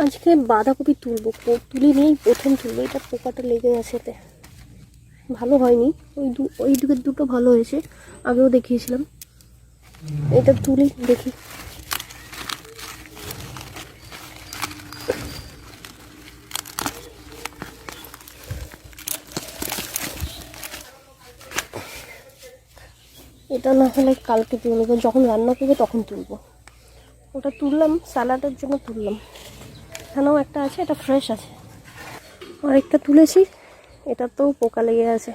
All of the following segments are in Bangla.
আজকে বাঁধাকপি তুলবো, তুলি নেই, প্রথম তুলবো। এটা পোকাটা লেগে গেছে, এতে ভালো হয়নি। ওই দিকের দুটো ভালো হয়েছে, আগেও দেখিয়েছিলাম। এটা তুলি দেখি। এটা না হলে কালকে তুলবো, যখন রান্না করবো তখন তুলবো। ওটা তুললাম, স্যালাডের জন্য তুললাম। এখানেও একটা আছে, এটা ফ্রেশ আছে। আরেকটা তুলেছি, এটা তো পোকা লেগে আছে।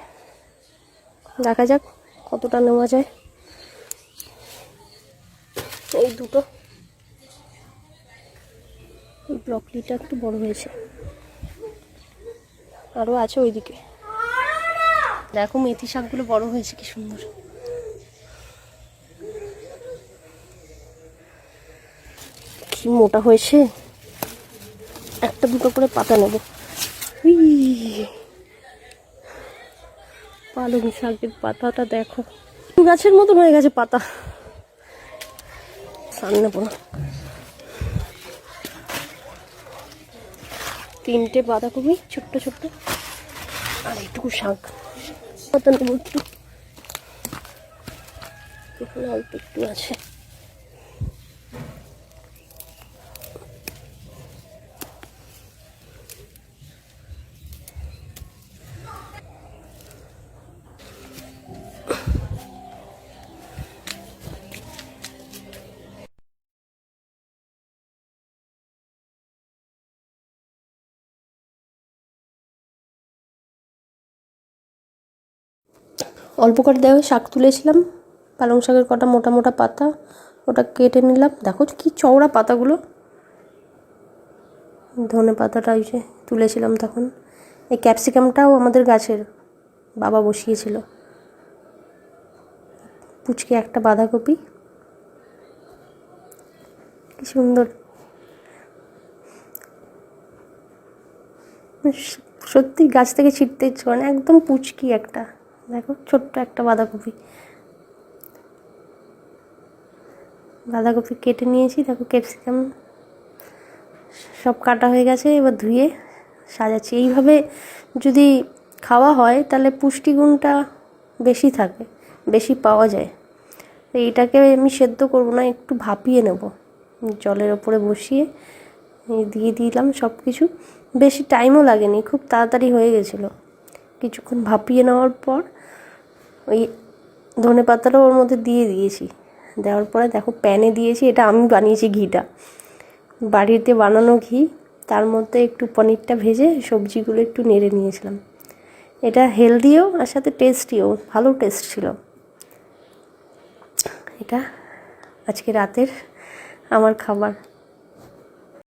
দেখা যাক কতটা নেওয়া যায়। এই দুটো ব্রকলিটা একটু বড় হয়েছে, আরও আছে ওইদিকে। দেখো মেথি শাকগুলো বড় হয়েছে কি সুন্দর। কি মোটা হয়েছে। একটা দুটো করে পাতা নেব। পালং শাকের পাতাটা দেখো, গাছের মতন হয়ে গেছে পাতা। সার নেবো না। 3টে বাঁধাকপি ছোট্ট ছোট্ট, আর এইটুকু শাক। পাতা নেবো একটু, এখানে অল্প একটু আছে। অল্প করে দেওয়া শাক তুলেছিলাম, পালং শাকের কটা মোটা মোটা পাতা, ওটা কেটে নিলাম। দেখো কি চওড়া পাতাগুলো। ধনে পাতাটা ওই যে তুলেছিলাম তখন। এই ক্যাপসিকামটাও আমাদের গাছের, বাবা বসিয়েছিল। পুচকে একটা বাঁধাকপি, কি সুন্দর। সত্যি গাছ থেকে ছিটতে ইচ্ছে করে না, একদম পুচকি একটা। দেখো ছোট্ট একটা বাঁধাকপি। বাঁধাকপি কেটে নিয়েছি, দেখো ক্যাপসিকাম সব কাটা হয়ে গেছে। এবার ধুয়ে সাজাচ্ছি। এইভাবে যদি খাওয়া হয় তাহলে পুষ্টিগুণটা বেশি থাকে, বেশি পাওয়া যায়। এইটাকে আমি সেদ্ধ করব না, একটু ভাপিয়ে নেব। জলের ওপরে বসিয়ে দিয়ে দিলাম সব কিছু। বেশি টাইমও লাগেনি, খুব তাড়াতাড়ি হয়ে গেছিলো। কিছুক্ষণ ভাপিয়ে নেওয়ার পর ওই ধনে পাতাটাও ওর মধ্যে দিয়ে দিয়েছি। দেওয়ার পরে দেখো প্যানে দিয়েছি, এটা আমি বানিয়েছি, ঘিটা বাড়িতে বানানো ঘি। তার মধ্যে একটু পনিরটা ভেজে সবজিগুলো একটু নেড়ে নিয়েছিলাম। এটা হেলদিও আর সাথে টেস্টিও, ভালো টেস্ট ছিল। এটা আজকে রাতের আমার খাবার।